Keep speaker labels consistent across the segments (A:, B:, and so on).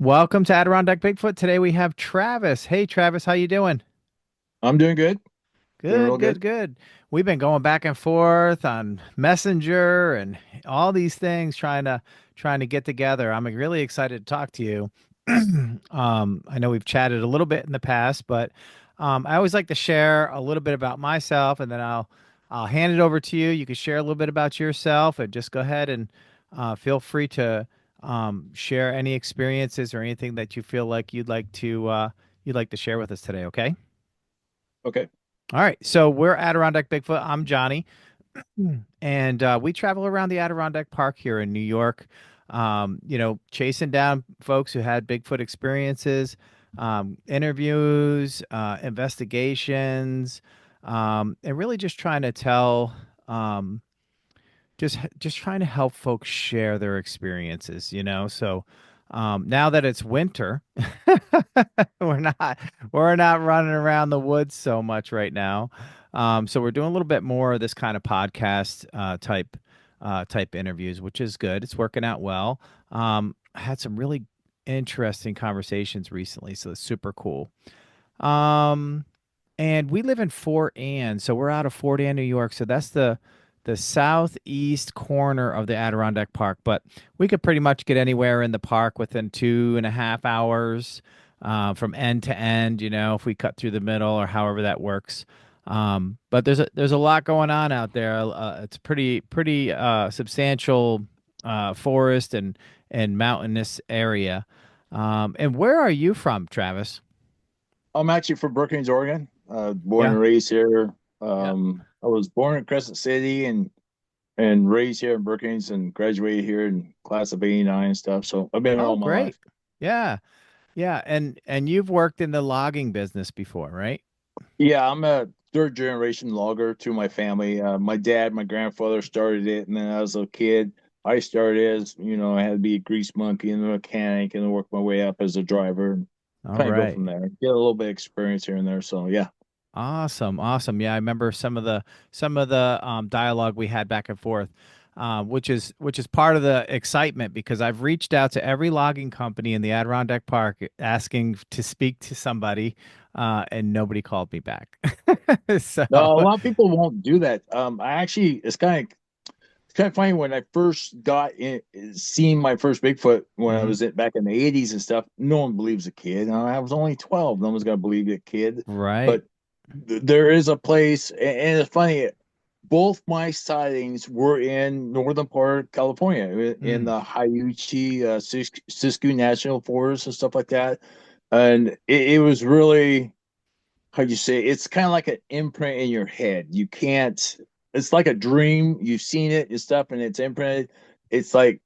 A: Welcome to Adirondack Bigfoot. Today we have Travis. Hey Travis, how you doing?
B: I'm doing good. Doing
A: Good,
B: real
A: good,
B: good.
A: good. We've been going back and forth on Messenger and all these things trying to get together. I'm really excited to talk to you. I know we've chatted a little bit in the past, but I always like to share a little bit about myself, and then I'll hand it over to you. You can share a little bit about yourself, and just go ahead and feel free to share any experiences or anything that you feel like you'd like to share with us today. Okay.
B: Okay.
A: All right. So we're Adirondack Bigfoot. I'm Johnny. And we travel around the Adirondack Park here in New York, chasing down folks who had Bigfoot experiences, interviews, investigations, and really just trying to tell, just trying to help folks share their experiences. So now that it's winter, we're not we're not running around the woods so much right now. So we're doing a little bit more of this kind of podcast type interviews, which is good. It's working out well. I had some really interesting conversations recently, so it's super cool. Um, and we live in Fort Anne, so we're out of Fort Anne, New York. So that's the southeast corner of the Adirondack Park. But we could pretty much get anywhere in the park within 2.5 hours from end to end. If we cut through the middle or however that works. But there's a lot going on out there. It's pretty substantial forest and mountainous area. And where are you from, Travis?
B: I'm actually from Brookings, Oregon. Born
A: Yeah.
B: and raised here.
A: Yeah.
B: I was born in Crescent City and raised here in Brookings and graduated here in class of '89 and stuff. So I've been here
A: Oh,
B: all my
A: great.
B: life.
A: Yeah. Yeah, and you've worked in the logging business before, right?
B: Yeah, I'm a third generation logger to my family. My dad, my grandfather started it, and then as a kid, I started as I had to be a grease monkey and a mechanic, and then work my way up as a driver, and
A: All
B: kind of go
A: right.
B: from there. Get a little bit of experience here and there. So yeah.
A: Awesome. Awesome. Yeah, I remember some of the dialogue we had back and forth. Which is part of the excitement because I've reached out to every logging company in the Adirondack Park asking to speak to somebody, and nobody called me back. So,
B: No, a lot of people won't do that. I actually, it's kind of funny when I first got in, seeing my first Bigfoot when I
A: mhm.
B: was back in the '80s and stuff. No one believes a kid. I was only 12. No one's gonna believe a kid.
A: Right.
B: But there is a place, and it's funny. Both my sightings were in northern part of California, in
A: Mm.
B: the Siskiyou National Forest and stuff like that. And it was really, how you say, it's kind of like an imprint in your head. You can't, it's like a dream. You've seen it and stuff, and it's imprinted. It's like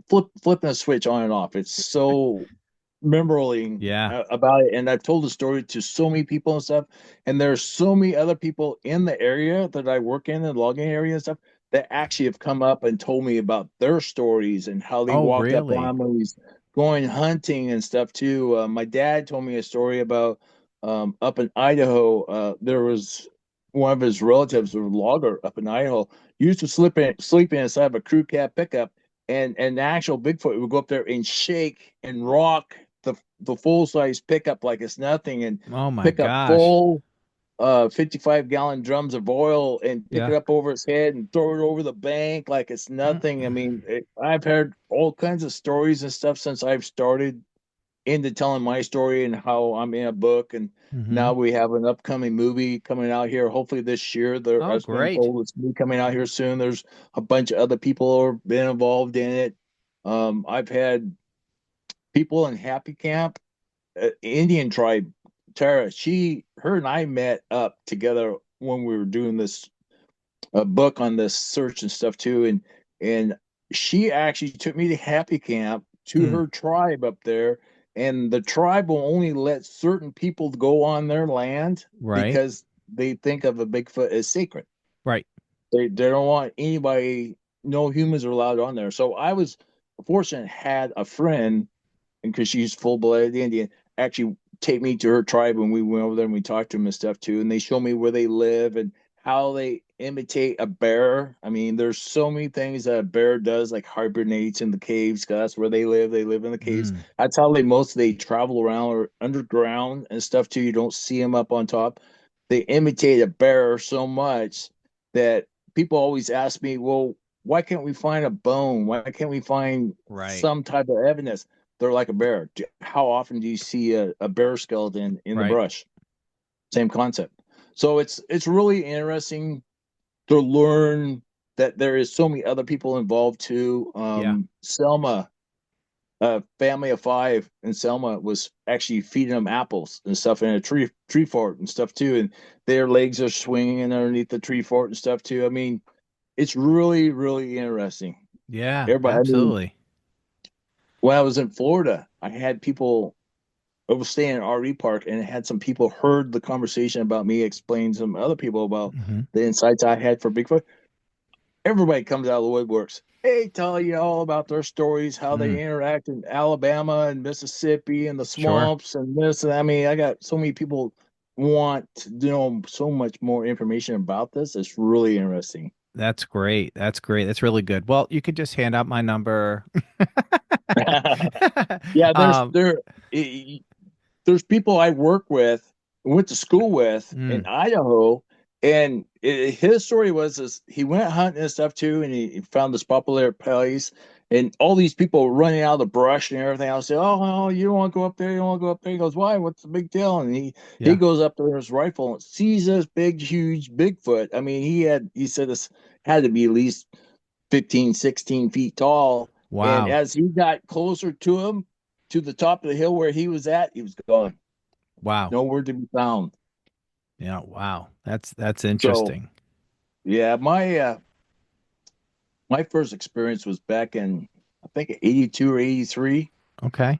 B: flipping a switch on and off. It's so memorable
A: Yeah.
B: about it. And I've told the story to so many people and stuff. And there's so many other people in the area that I work in the logging area and stuff that actually have come up and told me about their stories and how they
A: Oh,
B: walked up
A: really?
B: on these going hunting and stuff too. My dad told me a story about up in Idaho. There was one of his relatives, a logger up in Idaho, used to sleep inside of a crew cab pickup, and the actual Bigfoot would go up there and shake and rock the full size pickup like it's nothing, and
A: Oh my
B: pick up
A: gosh.
B: full 55-gallon drums of oil and pick
A: Yeah.
B: it up over his head and throw it over the bank like it's
A: Mm.
B: nothing. I mean, I've heard all kinds of stories and stuff since I've started into telling my story and how I'm in a book. And
A: Mhm.
B: now we have an upcoming movie coming out here, hopefully this year. There,
A: Oh,
B: I've been
A: great.
B: told it's me coming out here soon. There's a bunch of other people who have been involved in it. I've had people in Happy Camp, Indian tribe, Tara. Her and I met up together when we were doing this book on this search and stuff too, and she actually took me to Happy Camp to
A: Mm.
B: her tribe up there, and the tribe will only let certain people go on their land
A: Right.
B: because they think of a Bigfoot as sacred.
A: Right.
B: They don't want anybody, no humans are allowed on there. So I was fortunate, had a friend, and because she's full-blooded Indian, actually take me to her tribe, and we went over there and we talked to them and stuff too, and they show me where they live and how they imitate a bear. I mean, there's so many things that a bear does, like hibernates in the caves, 'cause that's where they live. They live in the caves.
A: Mm,
B: That's how they travel around or underground and stuff too. You don't see them up on top. They imitate a bear so much that people always ask me, well, why can't we find a bone? Why can't we find
A: right.
B: some type of evidence? They're like a bear. How often do you see a bear skeleton in the
A: Right.
B: brush? Same concept. So it's really interesting to learn that there is so many other people involved too.
A: Yeah.
B: Selma, a family of five, and Selma was actually feeding them apples and stuff in a tree fort and stuff too, and their legs are swinging underneath the tree fort and stuff too. I mean, it's really interesting.
A: Yeah,
B: Everybody, I mean,
A: absolutely.
B: when I was in Florida, I had people. I was staying in an RV park and had some people heard the conversation about me explain to some other people about
A: Hmm.
B: the insights I had for Bigfoot. Everybody comes out of the woodworks. They tell you all about their stories, how
A: Mm,
B: they interact in Alabama and Mississippi and the
A: sure.
B: swamps and this. And I mean, I got so many people want to know so much more information about this. It's really interesting.
A: That's great. That's great. That's really good. Well, you could just hand out my number.
B: Yeah,
A: Um,
B: there's people I work with, went to school with in
A: mm,
B: Idaho, and his story was this: he went hunting and stuff too, and he found this popular place, and all these people running out of the brush and everything. I said, "Oh, no, you don't want to go up there. You don't want to go up there." He goes, "Why? What's the big deal?" And he
A: yeah.
B: goes up there with his rifle and sees this big, huge Bigfoot. I mean, he said this had to be at least 15, 16 feet tall. And
A: Wow.
B: as he got closer to him, to the top of the hill where he was at, he was gone.
A: Wow.
B: Nowhere to be found.
A: Yeah, wow. That's
B: So
A: interesting.
B: yeah, my first experience was back in I think 82 or 83.
A: Okay.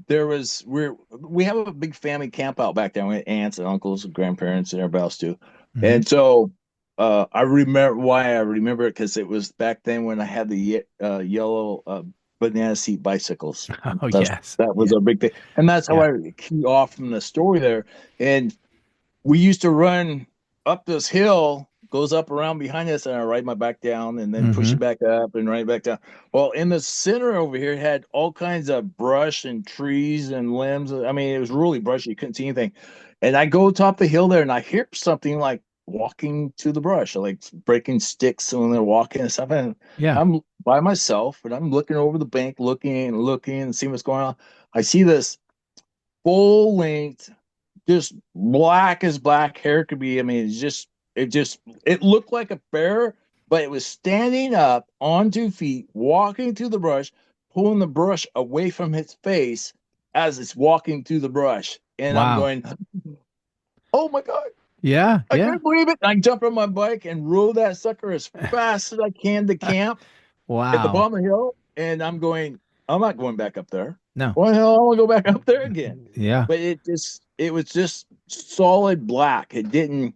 B: There was we have a big family camp out back there. We had aunts and uncles and grandparents and everybody else too.
A: Hmm.
B: And so I remember why I remember it because it was back then when I had the yellow banana seat bicycles.
A: Oh,
B: That's
A: yes.
B: that was
A: Yeah.
B: a big thing, and that's how
A: Yeah.
B: I key off from the story there. And we used to run up this hill, goes up around behind us, and I ride my back down and then push
A: Hmm.
B: it back up and ride it back down. Well, in the center over here had all kinds of brush and trees and limbs. I mean, it was really brushy. You couldn't see anything. And I go top the hill there and I hear something like walking to the brush, like breaking sticks when they're walking and stuff. And
A: Yeah.
B: I'm by myself and I'm looking over the bank, looking and seeing what's going on. I see this full length just black as black hair could be. I mean, it looked like a bear, but it was standing up on 2 feet, walking through the brush, pulling the brush away from its face as it's walking through the brush. And I'm
A: Wow.
B: going, oh my God,
A: Yeah.
B: I
A: Yeah.
B: can't believe it. I jump on my bike and roll that sucker as fast as I can to camp at the
A: Wow.
B: bottom of the hill. And I'm going, I'm not going back up there.
A: No.
B: Well, hell, I want to go back up there again.
A: Yeah.
B: But it was just solid black. It didn't,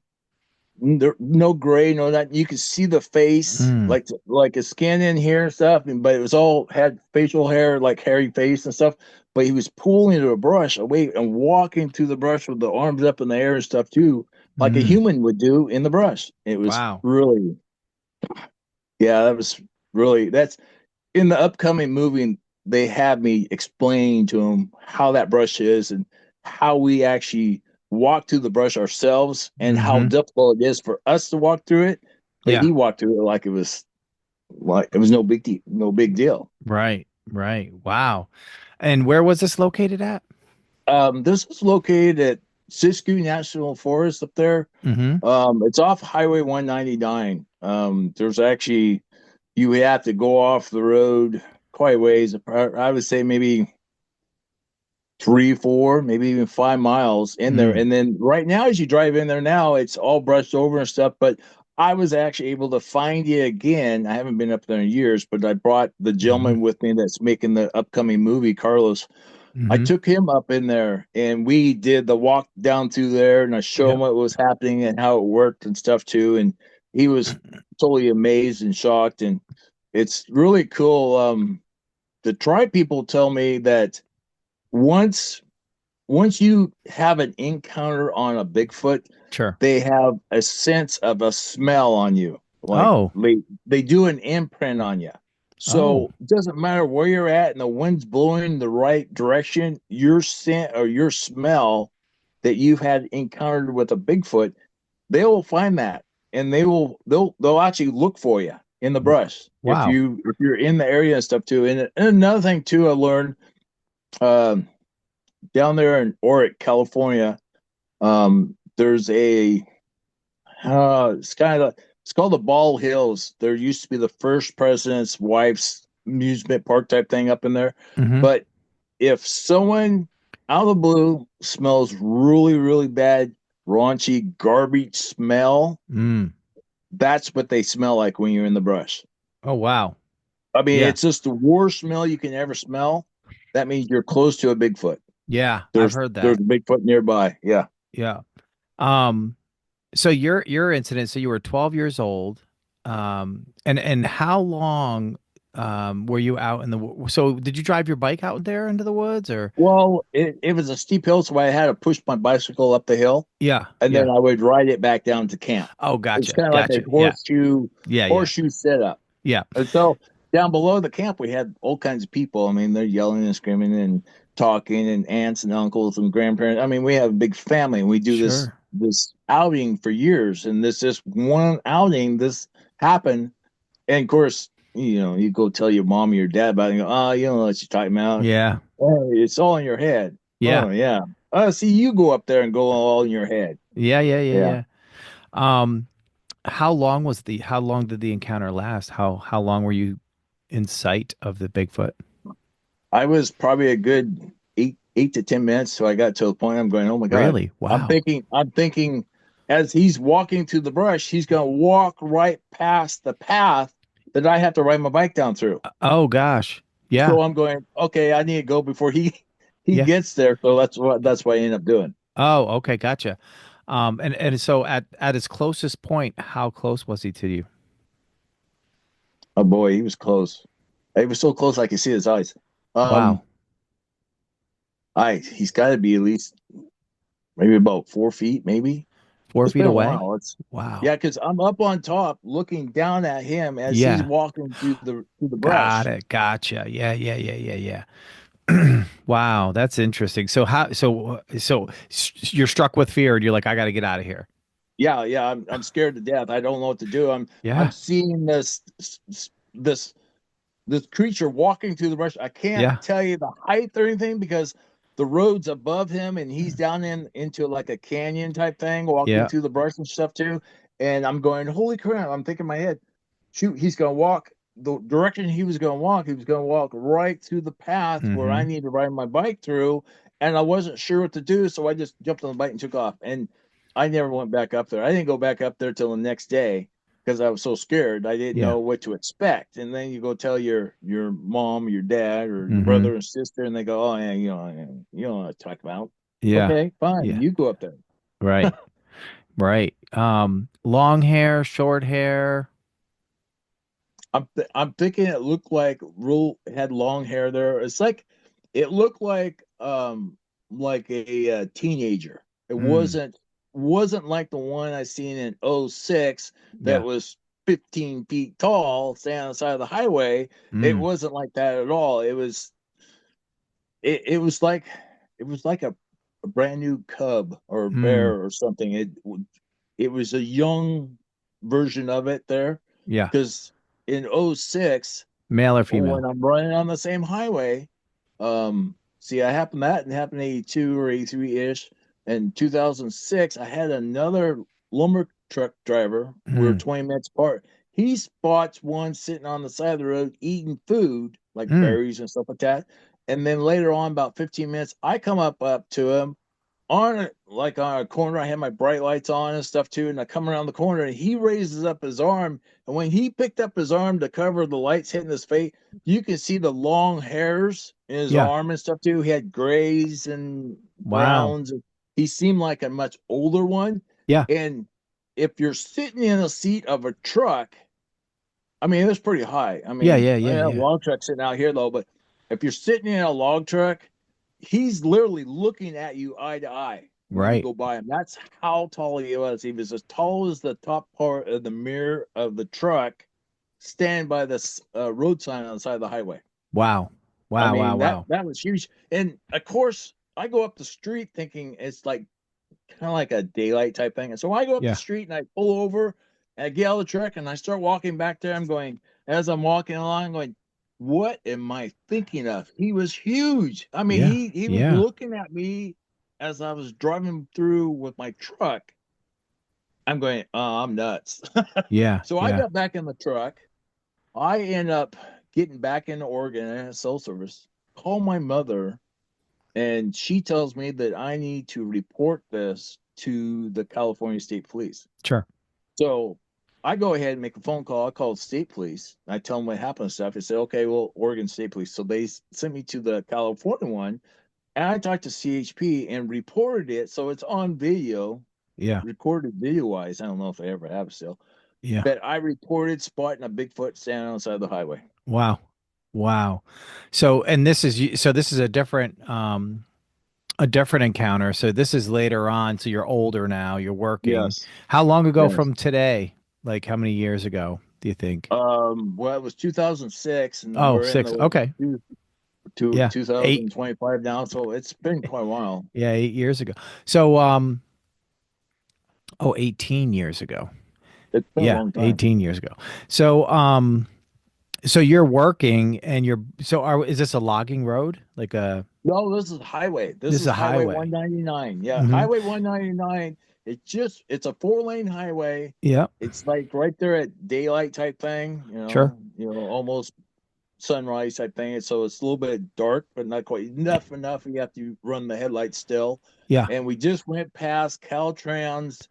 B: there, no gray, no that. You could see the face,
A: Mm,
B: like his skin in here and stuff, but it was all had facial hair, like hairy face and stuff. But he was pulling the brush away and walking through the brush with the arms up in the air and stuff too, like a
A: mm.
B: human would do in the brush. It was
A: Wow.
B: really, yeah, that was really that's in the upcoming movie. They have me explain to him how that brush is and how we actually walk through the brush ourselves and how
A: Hmm.
B: difficult it is for us to walk through it. But
A: Yeah.
B: he walked through it like it was no big deal.
A: Right. Right. Wow. And where was this located at?
B: This is located at Siskiyou National Forest up there.
A: Hmm.
B: It's off Highway 199. There's actually you have to go off the road quite a ways. I would say maybe 3, 4, maybe even 5 miles in there.
A: Mm.
B: And then right now, as you drive in there now, it's all brushed over and stuff. But I was actually able to find it again. I haven't been up there in years, but I brought the
A: Hmm.
B: gentleman with me that's making the upcoming movie, Carlos. I
A: Hmm.
B: took him up in there and we did the walk down through there and I showed him
A: Yep.
B: what was happening and how it worked and stuff too. And he was totally amazed and shocked. And it's really cool. The tribe people tell me that once once you have an encounter on a Bigfoot,
A: Sure.
B: they have a sense of a smell on you. Like
A: Oh.
B: they do an imprint on you.
A: Oh.
B: So it doesn't matter where you're at and the wind's blowing the right direction, your scent or your smell that you've had encountered with a Bigfoot, they will find that and they'll actually look for you in the brush
A: Wow.
B: if you're in the area and stuff too. And another thing too, I learned um, down there in Oric, California. There's a it's kind of it's called the Ball Hills. There used to be the first president's wife's amusement park type thing up in there.
A: Mm-hmm.
B: But if someone out of the blue smells really, really bad, raunchy, garbage smell,
A: Mm.
B: that's what they smell like when you're in the brush.
A: Oh, wow.
B: I mean,
A: Yeah.
B: it's just the worst smell you can ever smell. That means you're close to a Bigfoot.
A: Yeah, I've
B: There's
A: heard
B: there's
A: that.
B: a Bigfoot nearby. Yeah.
A: Yeah. Um, so your incident, so you were 12 years old. And how long were you out in so did you drive your bike out there into the woods or?
B: Well, it was a steep hill, so I had to push my bicycle up the hill,
A: Yeah,
B: and then
A: yeah.
B: I would ride it back down to camp.
A: Oh,
B: It's
A: gotcha.
B: kind of like a
A: Gotcha. Yeah. Yeah, yeah.
B: horseshoe setup.
A: Yeah.
B: And so down below the camp, we had all kinds of people. I mean, they're yelling and screaming and talking, and aunts and uncles and grandparents. I mean, we have a big family, and we do
A: Sure.
B: this outing for years. And this just one outing, this happened, and of course, you go tell your mom or your dad about it, and go, oh, you don't know what you're talking about.
A: Yeah.
B: Oh, it's all in your head.
A: Yeah.
B: Oh yeah. See, you go up there and go all in your head.
A: Yeah, yeah, yeah,
B: Yeah.
A: yeah. Um, how long did the encounter last? How long were you in sight of the Bigfoot?
B: I was probably a good 8 to 10 minutes. So I got to a point I'm going, oh my God.
A: Really? Wow.
B: I'm thinking as he's walking through the brush, he's gonna walk right past the path that I have to ride my bike down through.
A: Oh gosh. Yeah.
B: So I'm going, okay, I need to go before he
A: Yeah.
B: gets there. So that's what I end up doing.
A: Oh, okay, gotcha. And so at his closest point, how close was he to you?
B: Oh boy, he was close. He was so close I could see his eyes.
A: Wow.
B: Um, he's got to be at least maybe about 4 feet, maybe.
A: Four
B: It's
A: feet
B: been a
A: away?
B: while. It's
A: Wow.
B: Yeah, because I'm up on top looking down at him as he's
A: Yeah.
B: walking through the
A: Got
B: brush.
A: it. Gotcha. Yeah, yeah, yeah, yeah, yeah. Wow, that's interesting. You're struck with fear and you're like, I got to get out of here.
B: Yeah, yeah, I'm scared to death. I don't know what to do. I'm
A: Yeah.
B: seeing this this creature walking through the brush. I can't
A: Yeah.
B: tell you the height or anything because the road's above him and he's down into like a canyon type thing, walking
A: Yeah.
B: through the brush and stuff too. And I'm going, holy crap! I'm thinking in my head, shoot, he's gonna walk the direction he was gonna walk. He was gonna walk right through the path where I
A: Mm-hmm.
B: need to ride my bike through, and I wasn't sure what to do, so I just jumped on the bike and took off. And I never went back up there. I didn't go back up there till the next day because I was so scared. I didn't
A: Yeah.
B: know what to expect. And then you go tell your mom, your dad, or your
A: Mm-hmm.
B: brother and sister, and they go, "Oh yeah, you don't know what to talk about."
A: Yeah.
B: Okay, fine,
A: Yeah.
B: you go up there.
A: Right. Right. Long hair, short hair.
B: I'm thinking it looked like Rule had long hair there. It's like it looked like a teenager. It
A: Mm.
B: wasn't like the one I seen in '06 that
A: Yeah.
B: was 15 feet tall standing on the side of the highway. It
A: Mm.
B: wasn't like that at all. It was like a brand new cub or
A: Mm.
B: bear or something. It was a young version of it there
A: Yeah.
B: because in '06
A: Male or
B: when
A: female?
B: I'm running on the same highway, see, I happened that and happened 82 or 83 ish. In 2006, I had another lumber truck driver. We were
A: Mm.
B: 20 minutes apart. He spots one sitting on the side of the road eating food like
A: Mm.
B: berries and stuff like that. And then later on, about 15 minutes, I come up to him on a corner. I had my bright lights on and stuff too, and I come around the corner and he raises up his arm. And when he picked up his arm to cover the lights hitting his face, you can see the long hairs in his
A: Yeah.
B: arm and stuff too. He had grays and
A: Wow.
B: browns. He seemed like a much older one.
A: Yeah.
B: And if you're sitting in a seat of a truck, I mean, it was pretty high. I
A: Yeah.
B: mean,
A: Yeah.
B: I
A: Yeah.
B: have a
A: Yeah.
B: log truck sitting out here though, but if you're sitting in a log truck he's literally looking at you eye to eye when you
A: Right.
B: go by him. That's how tall he was. He was as tall as the top part of the mirror of the truck, stand by the road sign on the side of the highway.
A: Wow.
B: I
A: Wow. Wow.
B: mean, that
A: Wow.
B: that was huge. And of course, I go up the street thinking it's like kind of like a daylight type thing. And so I go up the
A: Yeah.
B: street and I pull over and I get out of the truck and I start walking back there. I'm going, as I'm walking along, I'm going, what am I thinking of? He was huge. I mean,
A: Yeah.
B: he was
A: Yeah.
B: looking at me as I was driving through with my truck. I'm going, I'm nuts.
A: Yeah.
B: So I
A: Yeah.
B: got back in the truck. I end up getting back into Oregon and cell service. Call my mother, and she tells me that I need to report this to the California State Police.
A: Sure.
B: So I go ahead and make a phone call. I call the state police. I tell them what happened and stuff. They say, okay, well, Oregon State Police. So they sent me to the California one. And I talked to CHP and reported it. So it's on video,
A: Yeah.
B: recorded video wise. I don't know if they ever have still.
A: Yeah.
B: But I reported spotting a Bigfoot standing on the side of the highway.
A: Wow. Wow. So, and this is a different encounter. So this is later on. So you're older now, you're working.
B: Yes.
A: How long ago
B: Yes.
A: from today? Like how many years ago do you think?
B: Well, it was 2006, and
A: Oh,
B: we're in
A: six.
B: the
A: Okay.
B: to
A: Yeah. Eight.
B: 2025 now, so it's been quite a while.
A: Yeah, 8 years ago. So, 18 years ago.
B: It's been a
A: Yeah,
B: long time.
A: 18 years ago. So, so you're working and is this a logging road? Like
B: No, this is highway.
A: this
B: This
A: is
B: is
A: a
B: Highway
A: highway.
B: 199. Yeah,
A: Mm-hmm.
B: Highway 199. It's a 4-lane highway.
A: Yeah,
B: It's like right there at daylight type thing,
A: sure.
B: almost sunrise type thing. So it's a little bit dark, but not quite enough. You have to run the headlights still.
A: Yeah.
B: And we just went past Caltrans,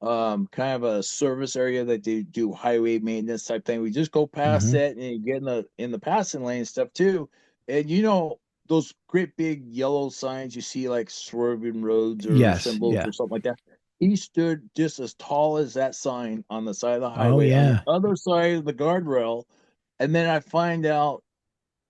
B: kind of a service area that they do highway maintenance type thing. We just go past
A: Mm-hmm.
B: that and you get in the passing lane stuff too. And those great big yellow signs you see like swerving roads or
A: Yes.
B: symbols
A: Yeah.
B: or something like that. He stood just as tall as that sign on the side of the
A: Oh
B: highway on the
A: yeah.
B: other side of the guardrail. And then I find out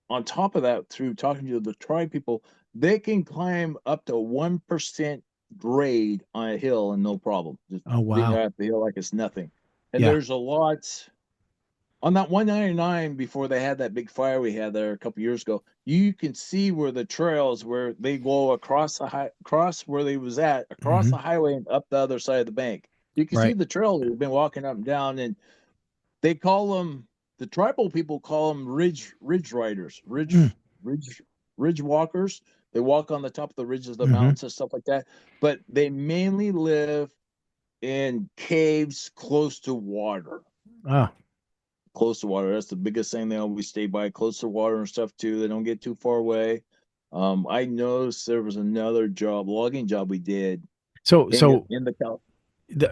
B: on top of that, through talking to the tribe people, they can climb up to 1% grade on a hill and no problem. Just
A: Oh
B: being
A: wow.
B: right up the hill like it's nothing. And
A: Yeah.
B: there's a lot on that 199 before they had that big fire we had there a couple years ago. You can see where the trails where they go across where they was at, across
A: Mm-hmm.
B: the highway and up the other side of the bank. You can see
A: Right.
B: the trail they've been walking up and down, and they call them the tribal people call them ridge riders,
A: Mm.
B: ridge walkers. They walk on the top of the ridges of the
A: Mm-hmm.
B: mountains and stuff like that. But they mainly live in caves close to water.
A: Oh.
B: Close to water. That's the biggest thing they always stay by, close to water and stuff too. They don't get too far away. I noticed there was another logging job we did
A: So
B: in
A: so
B: in the Cal.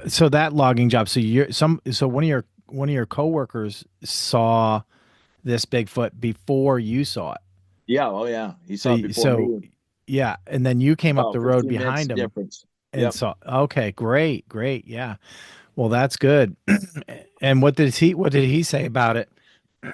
A: so that logging job. So one of your coworkers saw this Bigfoot before you saw it.
B: Yeah, oh yeah, he
A: So
B: saw it
A: you-
B: before
A: so
B: me.
A: yeah, and then you came up
B: About
A: the road
B: 15 minutes
A: behind him
B: difference.
A: and
B: Yep.
A: saw. Okay, great, great. Yeah. Well, that's good. And what did he say about it?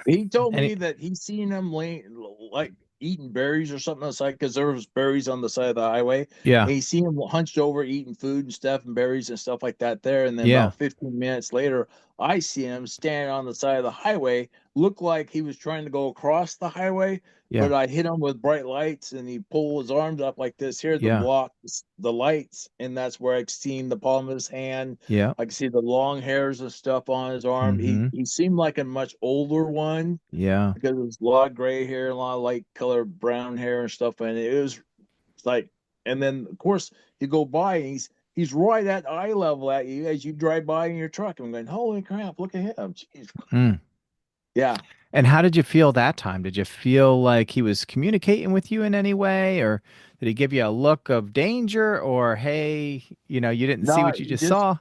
B: He told
A: Any
B: me that he seen him like eating berries or something on the side because there was berries on the side of the highway.
A: Yeah.
B: And he seen him hunched over eating food and stuff and berries and stuff like that there. And then
A: Yeah.
B: about 15 minutes later, I see him standing on the side of the highway, looked like he was trying to go across the highway,
A: Yeah.
B: but I hit him with bright lights and he pulled his arms up like this here to
A: Yeah.
B: block the lights. And that's where I seen the palm of his hand.
A: Yeah.
B: I could see the long hairs and stuff on his arm. He
A: Mm-hmm.
B: he seemed like a much older one
A: Yeah.
B: because it was a lot of gray hair, a lot of light color brown hair and stuff. And it was like, and then of course you go by and he's right at eye level at you as you drive by in your truck. I'm going, holy crap, look at him. Jeez.
A: Hmm.
B: Yeah.
A: And how did you feel that time? Did you feel like he was communicating with you in any way, or did he give you a look of danger, or hey, you didn't see
B: No,
A: what you just saw?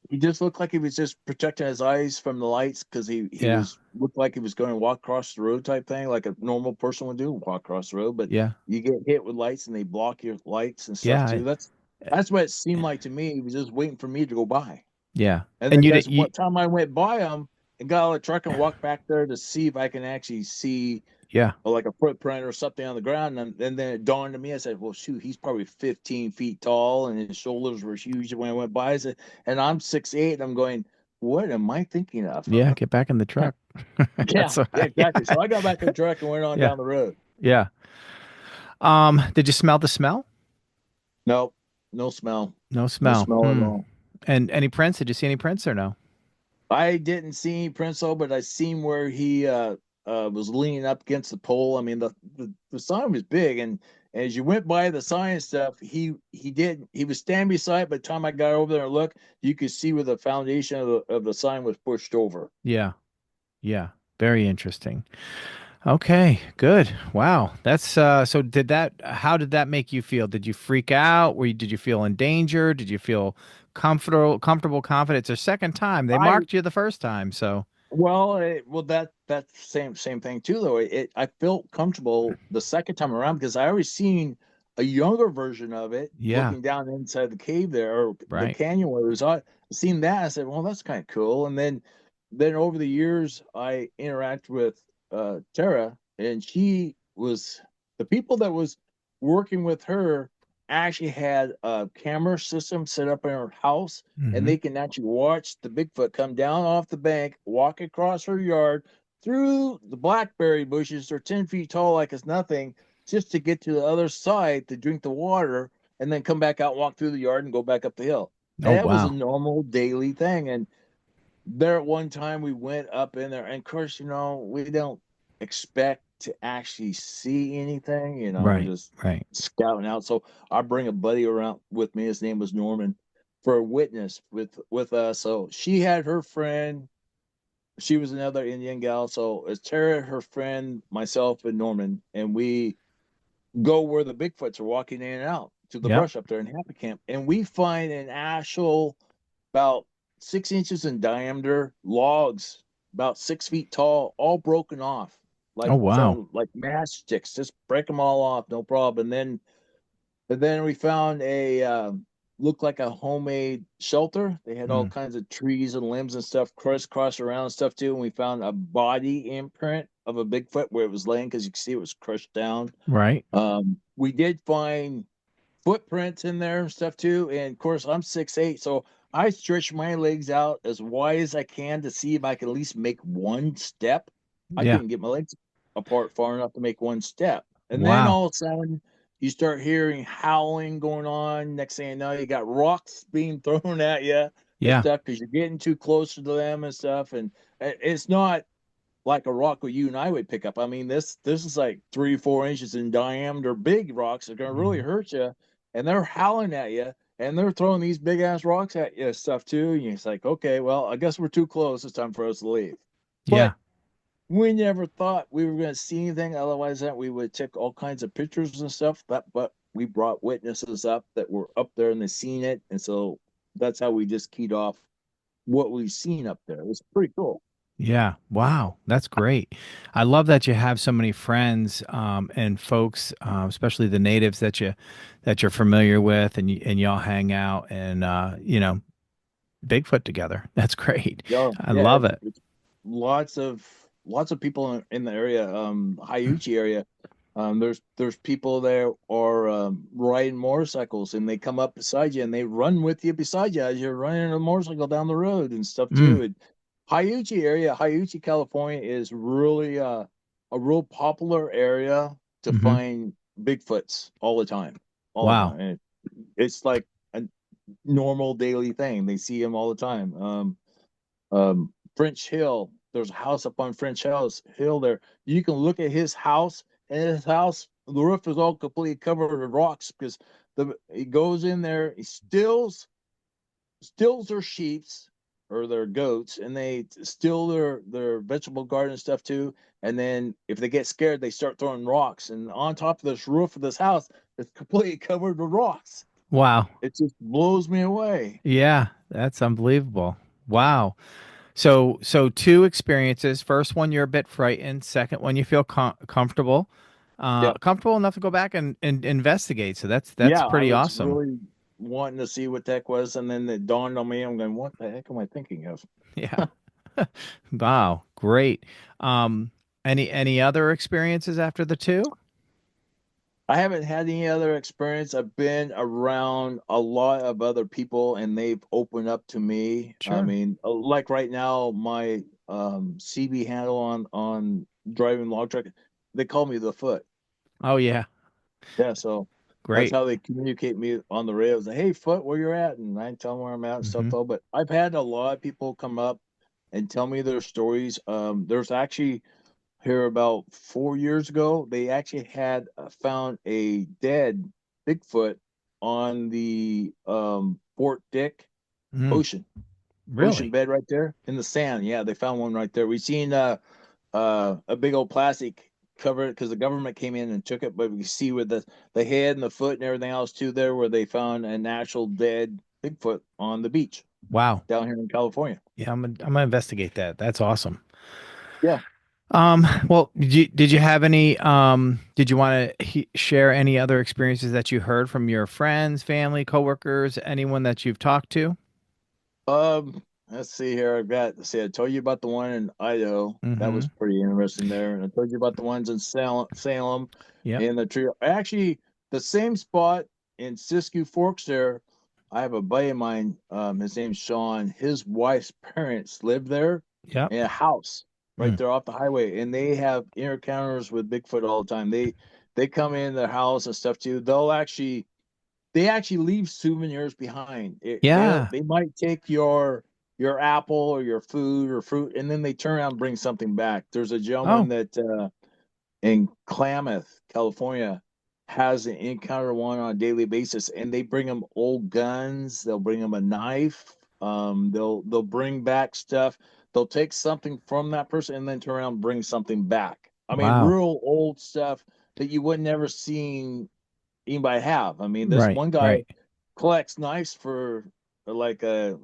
B: he just looked like he was just protecting his eyes from the lights because he
A: Yeah.
B: was looked like he was going to walk across the road type thing, like a normal person would do, walk across the road. But
A: Yeah.
B: you get hit with lights and they block your lights and stuff
A: Yeah.
B: too. That's what it seemed like to me. He was just waiting for me to go by.
A: Yeah.
B: And then
A: And you
B: because
A: did you
B: what time I went by him, and got out of the truck and walked back there to see if I can actually see
A: Yeah.
B: like a footprint or something on the ground. And then it dawned on me. I said, "Well, shoot, he's probably 15 feet tall, and his shoulders were huge when I went by." I said, and I'm 6'8". And I'm going, "What am I thinking of?"
A: Yeah. Get back in the truck.
B: Yeah,
A: That's
B: yeah,
A: right.
B: exactly. So I got back in the truck and went on
A: Yeah.
B: down the road.
A: Yeah. Did you smell the smell?
B: Nope, no smell,
A: No
B: no
A: smell.
B: smell at
A: Hmm.
B: all.
A: And any prints? Did you see any prints or no?
B: I didn't see Prince, but I seen where he was leaning up against the pole. I mean, the sign was big, and as you went by the sign and stuff, he was standing beside. By the time I got over there and looked, you could see where the foundation of the sign was pushed over.
A: Yeah. Yeah. Very interesting. Okay, good. Wow. That's so how did that make you feel? Did you freak out? Did you feel in danger? Did you feel comfortable, confident? It's your second time. They
B: I
A: marked you the first time, so
B: well, that's same thing too, though. I felt comfortable the second time around because I already seen a younger version of it
A: yeah,
B: looking down inside the cave there or the
A: right.
B: canyon where it was. I seen that. I said, well, that's kind of cool. And then over the years, I interact with Tara, and she was the people that was working with her actually had a camera system set up in her house, and
A: Hmm.
B: they can actually watch the Bigfoot come down off the bank, walk across her yard through the blackberry bushes. They're 10 feet tall, like it's nothing, just to get to the other side to drink the water, and then come back out, walk through the yard, and go back up the hill.
A: Oh
B: And that was a
A: wow.
B: normal daily thing. And there at one time we went up in there, and of course, we don't expect to actually see anything,
A: Right,
B: just
A: right.
B: scouting out. So I bring a buddy around with me. His name was Norman, for a witness with us. So she had her friend. She was another Indian gal. So it's Tara, her friend, myself, and Norman, and we go where the Bigfoots are walking in and out to the
A: Yep.
B: brush up there in Happy Camp, and we find an actual about 6 inches in diameter logs, about 6 feet tall, all broken off,
A: Oh
B: like
A: wow.
B: from like matchsticks. Just break them all off, no problem. And then we found a looked like a homemade shelter. They had all
A: Mm,
B: kinds of trees and limbs and stuff crisscrossed around and stuff too. And we found a body imprint of a Bigfoot where it was laying because you can see it was crushed down.
A: right.
B: We did find footprints in there and stuff too. And of course, I'm 6'8", so I stretch my legs out as wide as I can to see if I can at least make one step. I
A: Yeah.
B: couldn't get my legs apart far enough to make one step. And then
A: Wow.
B: all of a sudden, you start hearing howling going on. Next thing you know, you got rocks being thrown at you and
A: Yeah.
B: stuff because you're getting too close to them and stuff. And it's not like a rock that you and I would pick up. I mean, this is like 3 or 4 inches in diameter, big rocks that are gonna really
A: Mhm.
B: hurt you, and they're howling at you, and they're throwing these big ass rocks at you, and stuff too. And it's like, okay, well, I guess we're too close. It's time for us to leave.
A: Yeah.
B: But we never thought we were gonna see anything. Otherwise, that we would take all kinds of pictures and stuff. But we brought witnesses up that were up there and they seen it, and so that's how we just keyed off what we've seen up there. It was pretty cool.
A: Yeah. Wow. That's great. I love that you have so many friends and folks, especially the natives that you're familiar with, and y'all hang out and Bigfoot together. That's great.
B: Yeah,
A: I
B: yeah,
A: love it.
B: it's lots of people in the area, Hyuchi area. There's people there are riding motorcycles, and they come up beside you and they run with you beside you as you're running a motorcycle down the road and stuff
A: Mm,
B: too. And Hyuchi, California is really a real popular area to
A: hmm.
B: find Bigfoots all the
A: Wow.
B: time, and it's like a normal daily thing. They see them all the time. French Hill. There's a house up on Hill there. You can look at his house, and his house, the roof is all completely covered with rocks because he goes in there, he stills their sheeps or their goats, and they still their vegetable garden and stuff too. And then if they get scared, they start throwing rocks. And on top of this roof of this house, it's completely covered with rocks.
A: Wow.
B: It just blows me away.
A: Yeah, that's unbelievable. Wow. So two experiences. First one, you're a bit frightened. Second one, you feel comfortable,
B: Yep.
A: comfortable enough to go back and investigate. So that's
B: Yeah, I
A: pretty
B: was
A: awesome.
B: really wanting to see what that was, and then it dawned on me. I'm going, "What the heck am I thinking of?"
A: Yeah. Wow, great. Um, any other experiences after the two?
B: I haven't had any other experience. I've been around a lot of other people and they've opened up to me. I
A: Sure.
B: mean, like right now, my CB handle on driving log truck, they call me the foot.
A: Oh yeah,
B: Yeah, so that's
A: great.
B: how they communicate me on the radio. Like, hey, foot, where you're at, and I tell them where I'm at and stuff.
A: Hmm.
B: Though, but I've had a lot of people come up and tell me their stories. There's actually here about 4 years ago, they actually had found a dead Bigfoot on the Fort Dick
A: Mm,
B: ocean
A: really?
B: bed right there in the sand. Yeah, they found one right there. We seen a big old plastic cover it because the government came in and took it, but we see with the head and the foot and everything else too there where they found an actual dead Bigfoot on the beach
A: Wow.
B: down here in California.
A: Yeah, I'm gonna investigate that. That's awesome.
B: Yeah.
A: Well, did you have any did you want to share any other experiences that you heard from your friends, family, coworkers, anyone that you've talked to?
B: Let's see here. I told you about the one in Idaho. That was
A: Mm-hmm.
B: pretty interesting there. And I told you about the ones in Salem
A: Yep.
B: and the tree. Actually, the same spot in Siskiyou Forks there. I have a buddy of mine, his name's Sean. His wife's parents live there
A: Yep.
B: in a house right
A: Mm.
B: there off the highway, and they have encounters with Bigfoot all the time. They come in their house and stuff too. They actually leave souvenirs behind.
A: Yeah.
B: They might take your apple or your food or fruit, and then they turn around and bring something back. There's a gentleman
A: Oh,
B: that in Klamath, California, has an encounter one on a daily basis, and they bring them old guns. They'll bring them a knife. They'll bring back stuff. They'll take something from that person and then turn around and bring something back. I mean,
A: wow.
B: real old stuff that you would never seen anybody have. I mean, this
A: Right,
B: one guy
A: right.
B: collects knives for like a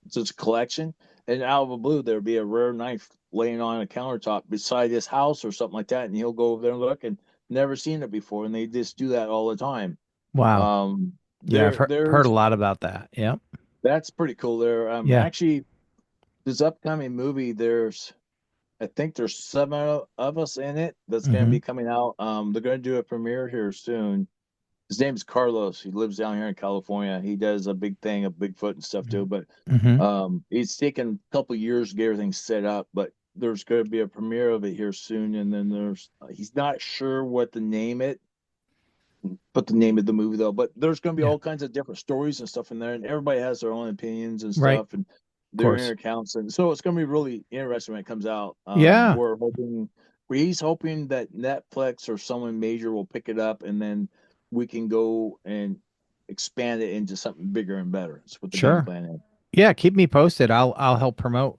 B: just a collection, and out of the blue there'd be a rare knife laying on a countertop beside his house or something like that, and he'll go over there and look and never seen it before, and they just do that all the time.
A: Wow.
B: Um,
A: Yeah, I've heard a
B: there's
A: lot about that. Yep.
B: that's pretty cool. There,
A: Yeah.
B: actually, this upcoming movie, I think there's seven of us in it that's going to
A: Mm-hmm.
B: be coming out. They're going to do a premiere here soon. His name's Carlos. He lives down here in California. He does a big thing of Bigfoot and stuff too. But
A: Mm-hmm.
B: it's taken a couple years to get everything set up. But there's going to be a premiere of it here soon. And then he's not sure what to name it, put the name of the movie though. But there's going to be
A: Yeah.
B: all kinds of different stories and stuff in there, and everybody has their own opinions and
A: Right.
B: stuff, and
A: Of
B: their
A: course.
B: inner accounts. And so it's going to be really interesting when it comes out.
A: Yeah.
B: He's hoping that Netflix or someone major will pick it up, and then we can go and expand it into something bigger and better. That's what the game
A: Sure.
B: plan is.
A: Yeah, keep me posted. I'll help promote.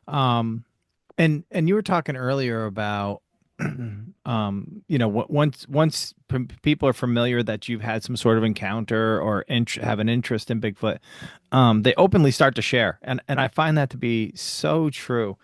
A: Um, and you were talking earlier about once people are familiar that you've had some sort of encounter or have an interest in Bigfoot, they openly start to share, and I find that to be so true.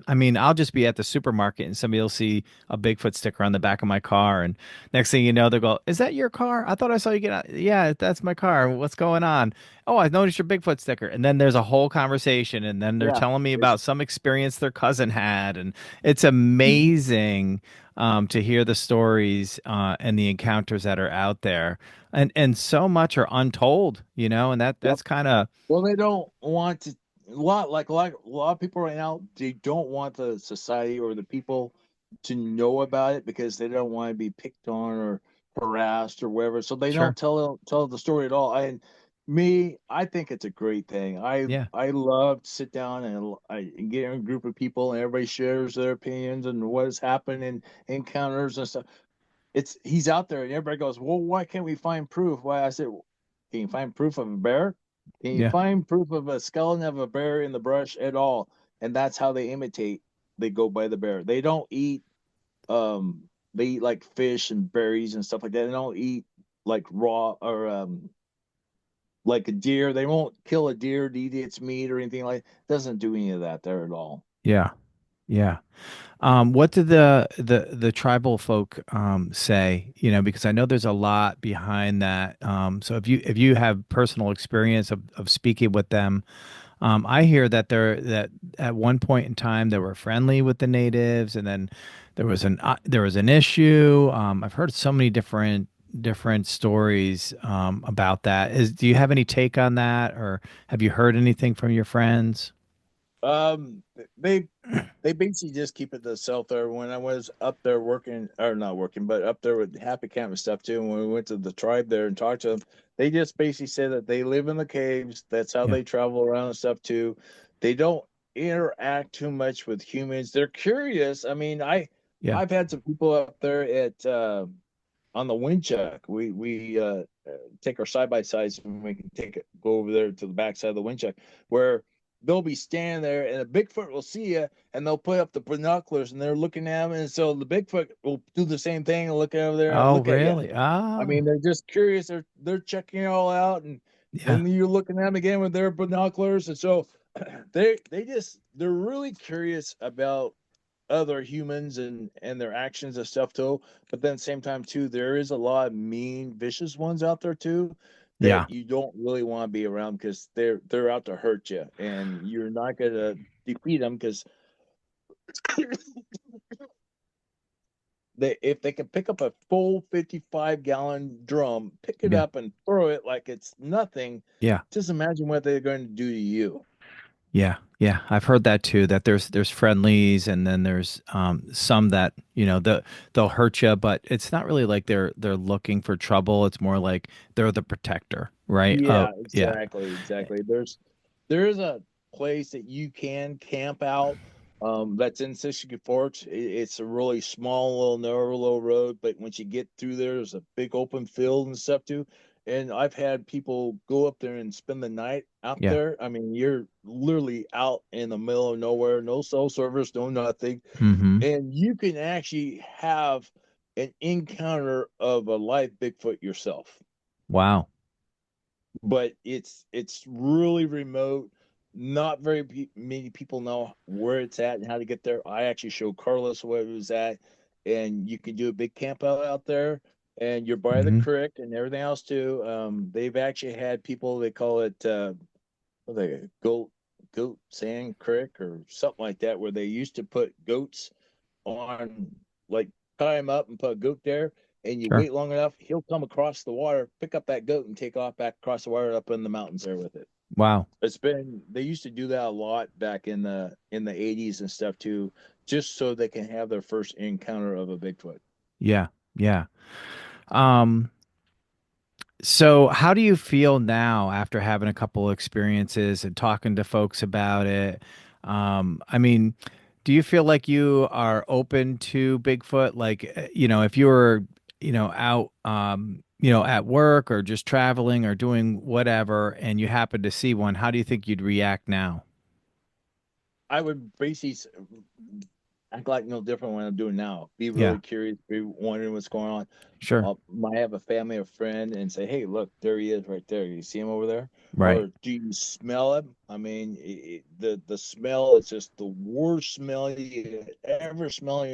A: I mean, I'll just be at the supermarket and somebody will see a Bigfoot sticker on the back of my car, and next thing you know, they'll go, "Is that your car? I thought I saw you get out." Yeah, that's my car. What's going on? Oh, I noticed your Bigfoot sticker. And then there's a whole conversation, and then they're
B: Yeah,
A: telling me
B: it's
A: about some experience their cousin had, and it's amazing to hear the stories and the encounters that are out there, and so much are untold, and
B: yep.
A: that's kind of
B: Well, they don't want to. A lot of people right now, they don't want the society or the people to know about it because they don't want to be picked on or harassed or whatever. So they
A: sure,
B: don't tell the story at all. I think it's a great thing.
A: yeah,
B: I love to sit down and get in a group of people and everybody shares their opinions and what has happened and encounters and stuff. He's out there and everybody goes, well, why can't we find proof? Why I said, can you find proof of a bear? Can you
A: yeah,
B: find proof of a skeleton of a bear in the brush at all? And that's how they imitate. They go by the bear. They don't eat they eat like fish and berries and stuff like that. They don't eat like raw or like a deer. They won't kill a deer to eat its meat or anything like doesn't do any of that there at all.
A: yeah, yeah. What did the tribal folk say? Because I know there's a lot behind that. So if you have personal experience of speaking with them, I hear that that at one point in time they were friendly with the natives, and then there was an issue. I've heard so many different stories about that. Do you have any take on that, or have you heard anything from your friends?
B: Um, they basically just keep it to themselves there. When I was up there working, or not working, but up there with Happy Camp and stuff too, and when we went to the tribe there and talked to them, they just basically said that they live in the caves. That's how
A: Yeah,
B: they travel around and stuff too. They don't interact too much with humans. They're curious. I mean,
A: yeah.
B: I've had some people up there at on the wind chuck. We take our side by sides and we can take it go over there to the backside of the wind chuck where they'll be standing there and a Bigfoot will see you and they'll put up the binoculars and they're looking at them and so the Bigfoot will do the same thing and look over there and
A: Oh,
B: look at you.
A: really?
B: I mean,
A: Oh,
B: they're just curious. They're checking it all out and
A: yeah,
B: then you're looking at them again with their binoculars and so they're really curious about other humans and their actions and stuff too. But then same time too, there is a lot of mean, vicious ones out there too
A: yeah,
B: that you don't really want to be around because they're out to hurt you, and you're not gonna defeat them because they if they can pick up a full 55-gallon drum, pick it
A: yeah.
B: up and throw it like it's nothing.
A: Yeah.
B: Just imagine what they're going to do to you.
A: Yeah, yeah, I've heard that too. That there's friendlies, and then there's some that they'll hurt you, but it's not really like they're looking for trouble. It's more like they're the protector, right?
B: Yeah,
A: Yeah,
B: exactly. There is a place that you can camp out. That's in Siskiyou Forks. It's a really small, little narrow, little road, but once you get through there, there's a big open field and stuff too. And I've had people go up there and spend the night out
A: yeah.
B: there. I mean, you're literally out in the middle of nowhere, no cell service, no nothing,
A: Mm-hmm.
B: and you can actually have an encounter of a live Bigfoot yourself,
A: Wow.
B: but it's really remote. Not very many people know where it's at and how to get there. I actually showed Carlos where it was at, and you can do a big camp out there, and you're by the
A: Mm-hmm.
B: creek and everything else too. They've actually had people they call it what are they goat sand creek or something like that, where they used to put goats on, like tie him up and put a goat there, and you
A: Sure.
B: wait long enough, he'll come across the water, pick up that goat, and take off back across the water up in the mountains there with it.
A: Wow.
B: It's been they used to do that a lot back in the 80s and stuff too, just so they can have their first encounter of a Bigfoot.
A: Yeah. Yeah. Um, So, how do you feel now after having a couple experiences and talking to folks about it? I mean, do you feel like you are open to Bigfoot? Like, if you were, out, at work or just traveling or doing whatever, and you happen to see one, how do you think you'd react now?
B: I would basically act like no different when I'm doing now. Be
A: Yeah,
B: really curious, be wondering what's going on.
A: sure.
B: Might have a family or friend and say, "Hey, look, there he is, right there. You see him over there?"
A: Right.
B: Or do you smell him? I mean, the smell is just the worst smell you ever smell.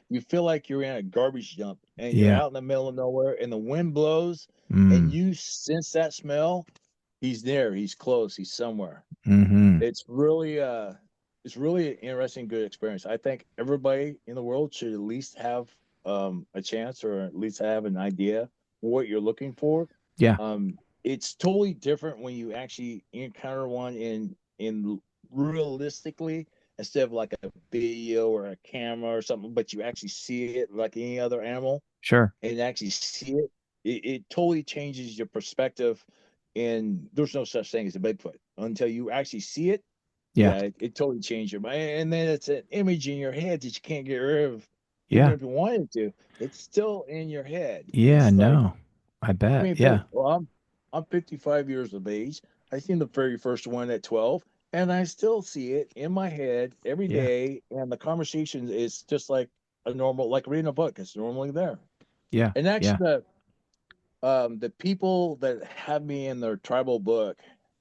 B: You feel like you're in a garbage dump and you're
A: Yeah.
B: out in the middle of nowhere, and the wind blows, and
A: Mm.
B: you sense that smell. He's there. He's close. He's somewhere.
A: Mm-hmm.
B: It's really it's really an interesting, good experience. I think everybody in the world should at least have a chance or at least have an idea what you're looking for.
A: Yeah.
B: It's totally different when you actually encounter one in realistically instead of like a video or a camera or something, but you actually see it like any other animal
A: Sure.
B: and actually see it. It totally changes your perspective. And there's no such thing as a Bigfoot until you actually see it.
A: Yeah.
B: Yeah, it totally changed your mind. And then it's an image in your head that you can't get rid of, even
A: Yeah.
B: if you wanted to. It's still in your head.
A: Yeah.
B: It's like,
A: No, I
B: I
A: bet.
B: mean,
A: Yeah.
B: well, I'm 55 years of age. I seen the very first one at 12, and I still see it in my head every
A: Yeah.
B: day. And the conversation is just like a normal, like reading a book. It's normally there.
A: Yeah.
B: And actually,
A: Yeah.
B: the people that have me in their tribal book,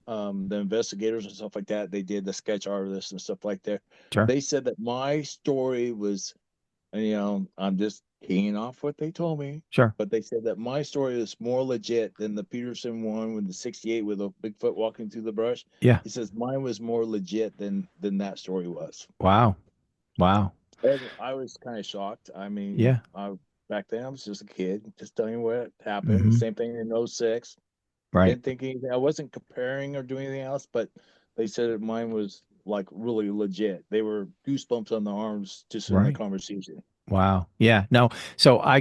B: the investigators and stuff like that, they did the sketch artists and stuff like that.
A: Sure.
B: They said that my story was, I'm just keying off what they told me,
A: Sure.
B: but they said that my story is more legit than the Peterson one with the 68 with a Bigfoot walking through the brush.
A: Yeah.
B: He says mine was more legit than that story was.
A: Wow. Wow.
B: And I was kind of shocked. I mean,
A: Yeah.
B: back then I was just a kid, just telling you what happened.
A: Hmm.
B: Same thing in '06.
A: Right.
B: Didn't think anything. I wasn't comparing or doing anything else, but they said that mine was like really legit. They were goosebumps on the arms just in the
A: Right.
B: conversation.
A: Wow. Yeah. No. So I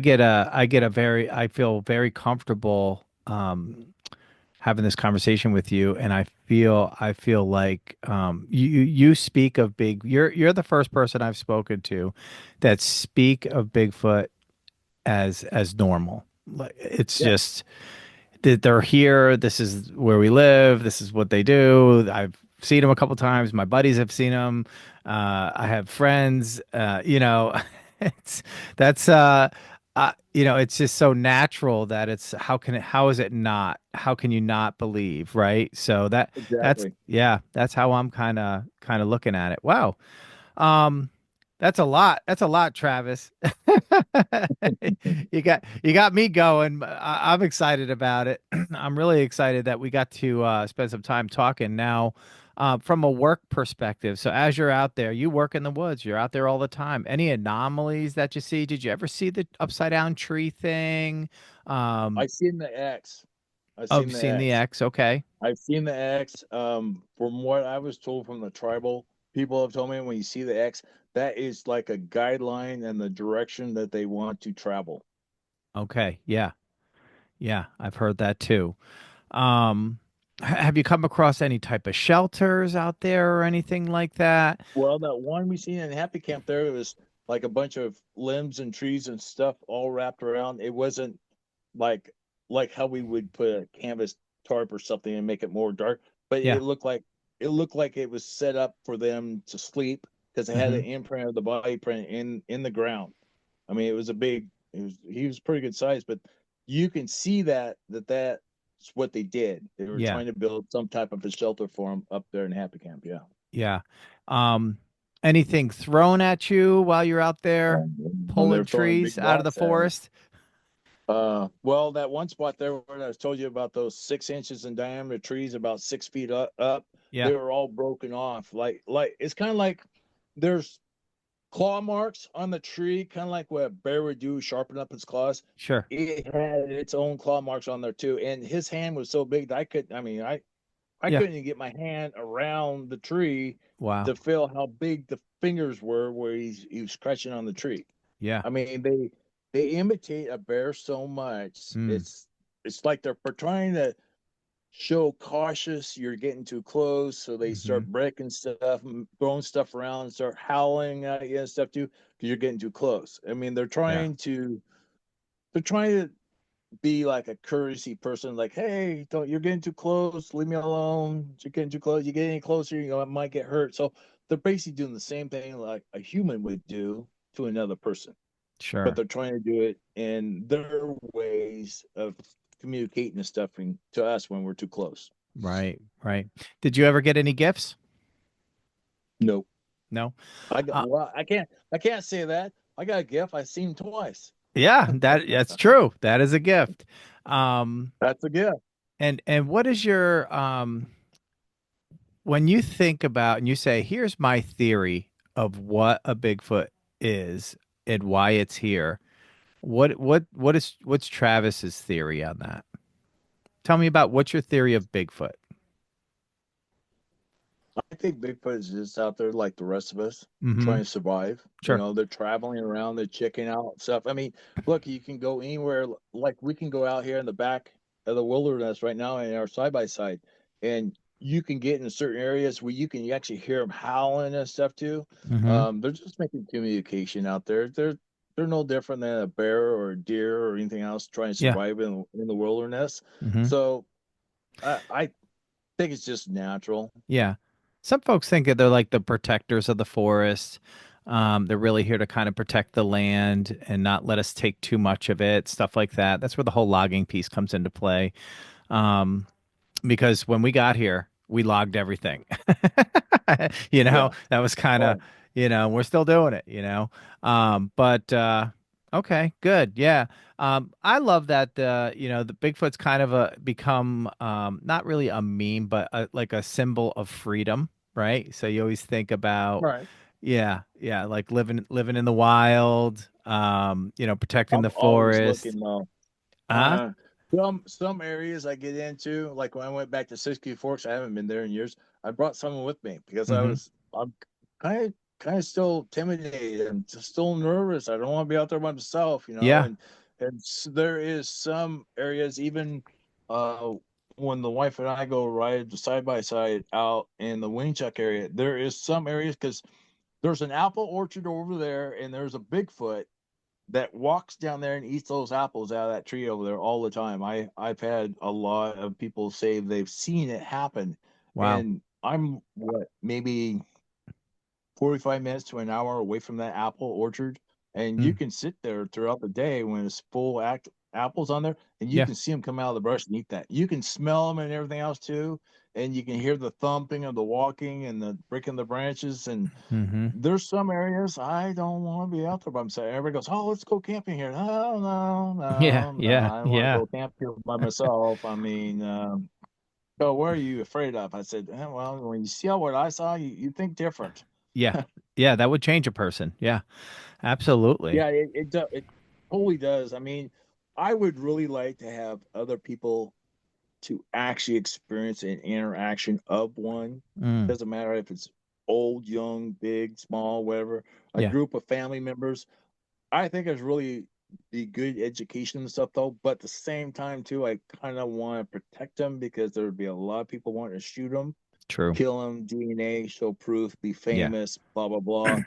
A: feel very comfortable having this conversation with you, and I feel like you speak of you're the first person I've spoken to that speak of Bigfoot as normal. Like, it's
B: Yeah,
A: just that they're here. This is where we live. This is what they do. I've seen them a couple times. My buddies have seen them. I have friends. It's that's it's just so natural that it's how is it not? How can you not believe, right? So
B: exactly.
A: that's how I'm kind of looking at it. Wow. Um, that's a lot. That's a lot, Travis. You got me going. I'm excited about it. I'm really excited that we got to spend some time talking now from a work perspective. So as you're out there, you work in the woods. You're out there all the time. Any anomalies that you see? Did you ever see the upside down tree thing? Um,
B: I seen the X. I
A: oh,
B: seen
A: you've
B: the
A: seen the
B: X.
A: X. Okay.
B: I've seen the X. From what I was told from the tribal people have told me, when you see the X, that is like a guideline and the direction that they want to travel.
A: Okay. Yeah. Yeah. I've heard that too. Um, have you come across any type of shelters out there or anything like that?
B: Well, that one we seen in Happy Camp there, it was like a bunch of limbs and trees and stuff all wrapped around. It wasn't like how we would put a canvas tarp or something and make it more dark, but
A: Yeah.
B: it looked like it was set up for them to sleep because it had
A: Hmm.
B: an imprint of the body print in the ground. I mean, it was a big. It was he was pretty good size, but you can see that's what they did. They were
A: Yeah.
B: trying to build some type of a shelter for them up there in Happy Camp. Yeah.
A: Yeah. Um, anything thrown at you while you're out there
B: When
A: pulling
B: they're throwing
A: trees
B: big
A: out of the
B: rocks at us.
A: forest?
B: Well, that one spot there where I told you about those 6 inches in diameter trees, about 6 feet up,
A: Yeah.
B: they were all broken off. Like it's kind of like there's claw marks on the tree, kind of like what a bear would do, sharpen up its claws.
A: Sure.
B: It had its own claw marks on there too, and his hand was so big that I could. I mean, I
A: Yeah.
B: couldn't even get my hand around the tree
A: Wow.
B: to feel how big the fingers were where he was scratching on the tree.
A: Yeah.
B: I mean, they imitate a bear so much.
A: Mm.
B: It's like they're trying to show cautious. You're getting too close, so they
A: Hmm.
B: start breaking stuff, throwing stuff around, and start howling at you and stuff too because you're getting too close. I mean,
A: Yeah.
B: they're trying to be like a courtesy person, like, hey, don't you're getting too close, leave me alone. You're getting too close. You get any closer, I might get hurt. So they're basically doing the same thing like a human would do to another person, but
A: Sure.
B: they're trying to do it in their ways of communicating and stuff to us when we're too close.
A: Right. Right. Did you ever get any gifts?
B: No,
A: No.
B: I got
A: Uh,
B: well, I can't say that. I got a gift. I've seen twice.
A: yeah, that's true. That is a gift. Um,
B: That's a gift.
A: and what is your when you think about and you say, here's my theory of what a Bigfoot is and why it's here, what's Travis's theory on that? Tell me about what's your theory of Bigfoot?
B: I think Bigfoot is just out there like the rest of us,
A: Mm-hmm.
B: trying to survive.
A: Sure.
B: They're traveling around, they're checking out stuff. I mean, look, you can go anywhere. Like we can go out here in the back of the wilderness right now in our side by side, and you can get in certain areas where you actually hear them howling and stuff too.
A: Mm-hmm.
B: They're just making communication out there. They're no different than a bear or a deer or anything else trying to
A: Yeah.
B: survive in the wilderness.
A: Mm-hmm.
B: So I think it's just natural.
A: Yeah. Some folks think that they're like the protectors of the forest. They're really here to kind of protect the land and not let us take too much of it, stuff like that. That's where the whole logging piece comes into play. Um, because when we got here, we logged everything.
B: Yeah.
A: That was kind of,
B: Oh,
A: we're still doing it, but Okay, good. Yeah. I love that the Bigfoot's kind of a become not really a meme, but like a symbol of freedom, right? So you always think about
B: Right.
A: yeah, like living in the wild, protecting
B: I'm
A: the
B: always
A: forest.
B: looking though.
A: Uh,
B: Some areas I get into, like when I went back to 60 Forks, I haven't been there in years. I brought someone with me because
A: mm-hmm.
B: I'm kind of still intimidated. I'm just still nervous. I don't want to be out there by myself,
A: Yeah.
B: there is some areas even uh when the wife and I go ride side by side out in the Winchuck area, there is some areas because there's an apple orchard over there and there's a Bigfoot that walks down there and eats those apples out of that tree over there all the time. I've had a lot of people say they've seen it happen,
A: Wow.
B: and I'm what maybe 45 minutes to an hour away from that apple orchard, and you
A: Mm.
B: can sit there throughout the day when it's full act apples on there, and you
A: Yeah.
B: can see them come out of the brush and eat that. You can smell them and everything else too, and you can hear the thumping of the walking and the breaking the branches and
A: Mm-hmm.
B: there's some areas I don't want to be out there by myself. Everybody goes, "Oh, let's go camping here." No, no,
A: Yeah.
B: no, no.
A: Yeah.
B: I don't want to
A: Yeah.
B: go camp here by myself. I mean, so what are you afraid of? I said, well, when you see what I saw, you think different.
A: Yeah. Yeah. That would change a person. Yeah. Absolutely.
B: Yeah, it totally does. I mean, I would really like to have other people to actually experience an interaction of one.
A: Mm.
B: Doesn't matter if it's old, young, big, small, whatever. A
A: Yeah.
B: group of family members I think it's really the good education and stuff though, but at the same time too, I kind of want to protect them because there would be a lot of people wanting to shoot them,
A: True.
B: kill them, DNA, show proof, be
A: Yeah.
B: famous, blah blah blah.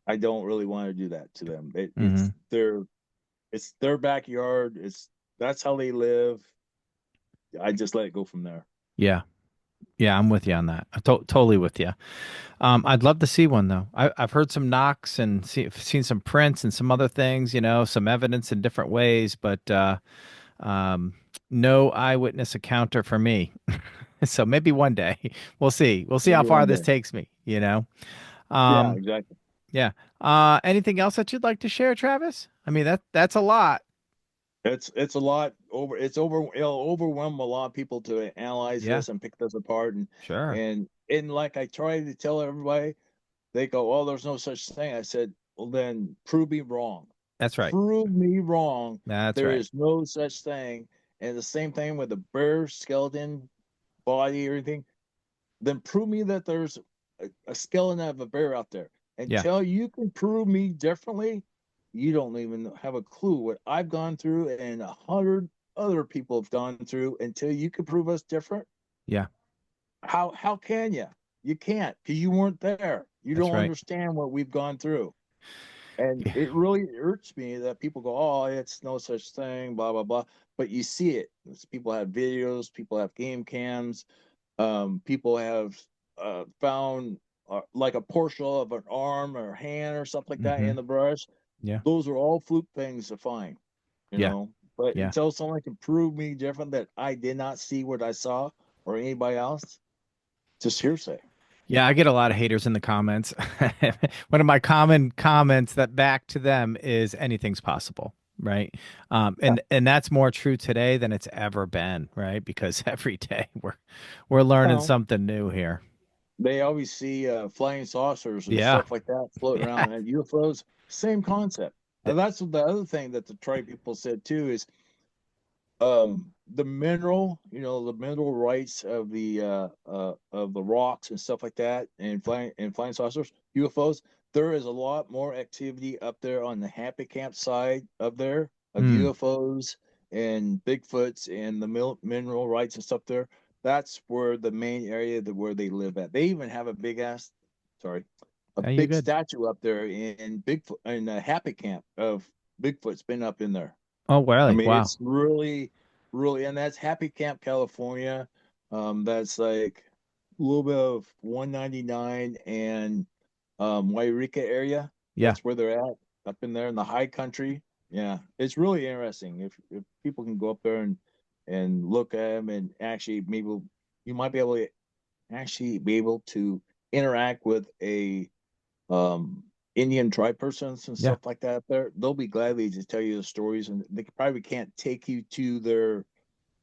B: I don't really want to do that to them.
A: Mm-hmm.
B: It's their backyard. It's that's how they live. I just let it go from there.
A: Yeah. Yeah. I'm with you on that. Totally with you. I'd love to see one though. I've heard some knocks and seen some prints and some other things, some evidence in different ways, but um, no eyewitness encounter for me. So maybe one day we'll see. We'll see how
B: Maybe
A: far
B: one
A: this
B: day.
A: takes me.
B: Yeah,
A: Um,
B: exactly.
A: yeah. Anything else that you'd like to share, Travis? I mean, that's a lot.
B: It's a lot over. It'll overwhelm a lot of people to analyze
A: Yeah,
B: this and pick this apart
A: sure.
B: and like I try to tell everybody, they go, "Oh, there's no such thing." I said, "Well, then prove me wrong.
A: That's right.
B: Prove me wrong.
A: That's
B: There
A: right.
B: is no such thing." And the same thing with the bear skeleton body or anything. Then prove me that there's a skeleton of a bear out there.
A: Yeah,
B: Until you can prove me differently, you don't even have a clue what I've gone through and 100 other people have gone through. Until you can prove us different,
A: yeah,
B: how can you? You can't because you weren't there. You
A: that's
B: don't
A: right.
B: understand what we've gone through. And
A: Yeah.
B: it really irks me that people go, "Oh, it's no such thing," blah blah blah. But you see it. People have videos, people have game cams, people have found like a portion of an arm or hand or something like that
A: Mm-hmm.
B: in the brush.
A: Yeah,
B: Those are all fluke things to find, you
A: yeah,
B: know. But
A: yeah.
B: until someone can prove me different that I did not see what I saw or anybody else, just hearsay.
A: Yeah, I get a lot of haters in the comments. One of my common comments that back to them is anything's possible, right? And that's more true today than it's ever been, right? Because every day we're learning
B: Well,
A: something new here.
B: they always see flying saucers and
A: Yeah.
B: stuff like that floating around, and UFOs, same concept.
A: Yeah.
B: And that's the other thing that the tribe people said too is the mineral, the mineral rights of the rocks and stuff like that, and flying saucers, UFOs. There is a lot more activity up there on the happy camp side up there of
A: Mm.
B: UFOs and Bigfoots and the mineral rights and stuff there. That's where the main area that where they live at. They even have a big ass, sorry, a
A: Are you
B: big
A: good?
B: statue up there in Bigfoot in the happy camp of Bigfoot's been up in there.
A: Oh,
B: I
A: really?
B: mean,
A: Wow.
B: it's really, really, and that's Happy Camp, California. That's like a little bit of 199 and Wairika area.
A: Yeah.
B: That's where they're at, up in there in the high country. Yeah, it's really interesting. If people can go up there and look at them and actually maybe you might be able to actually be able to interact with a um Indian tribe persons and
A: Yeah.
B: stuff like that there, they'll be gladly to tell you the stories, and they probably can't take you to their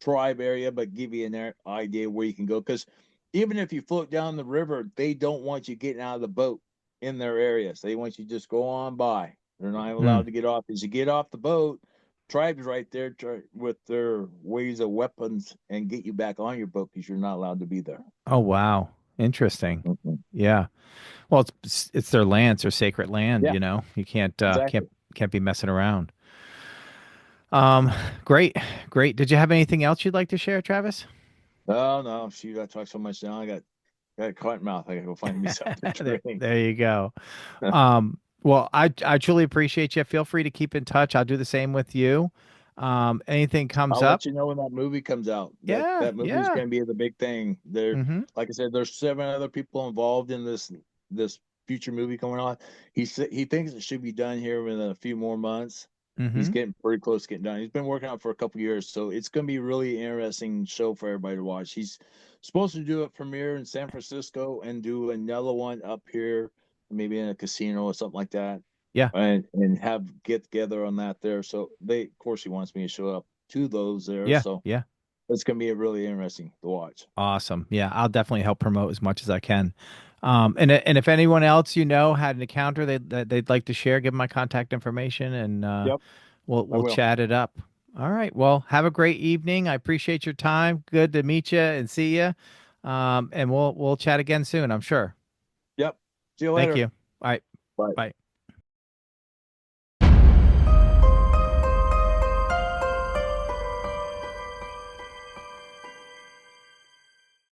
B: tribe area, but give you an idea where you can go. Because even if you float down the river, they don't want you getting out of the boat in their areas. They want you to just go on by. They're not
A: Mm.
B: allowed to get off. As you get off the boat, tribes right there with their ways of weapons and get you back on your boat because you're not allowed to be there.
A: Oh, wow. Interesting.
B: Mhm.
A: Yeah. Well, it's their land, it's their sacred land,
B: Yeah,
A: you know. You can't
B: exactly.
A: can't be messing around. Um, great. Great. Did you have anything else you'd like to share, Travis?
B: Oh no, shoot, I talk so much now. I got a cotton mouth. I gotta go find me something to drink.
A: There you go. Well, I truly appreciate you. Feel free to keep in touch. I'll do the same with you. Anything comes
B: I'll
A: up?
B: let you know when that movie comes out. That
A: Yeah,
B: that movie is
A: yeah.
B: going to be the big thing. There,
A: Mm-hmm.
B: like I said, there's 7 other people involved in this future movie coming on. He thinks it should be done here in a few more months. He's
A: Mm-hmm.
B: getting pretty close to getting done. He's been working on it for a couple years, so it's going to be a really interesting show for everybody to watch. He's supposed to do a premiere in San Francisco and do another one up here, maybe in a casino or something like that,
A: Yeah,
B: and have get together on that there. So of course, he wants me to show up to those there.
A: yeah,
B: So
A: yeah.
B: it's going to be a really interesting to watch.
A: Awesome. Yeah, I'll definitely help promote as much as I can. And if anyone else you know had an encounter that they'd like to share, give them my contact information, and
B: Yep, I
A: we'll
B: will.
A: chat it up. All right. Well, have a great evening. I appreciate your time. Good to meet you and see you. And we'll chat again soon, I'm sure.
B: Yep. See you
A: Thank
B: later.
A: you. All right.
B: Bye.
A: Bye.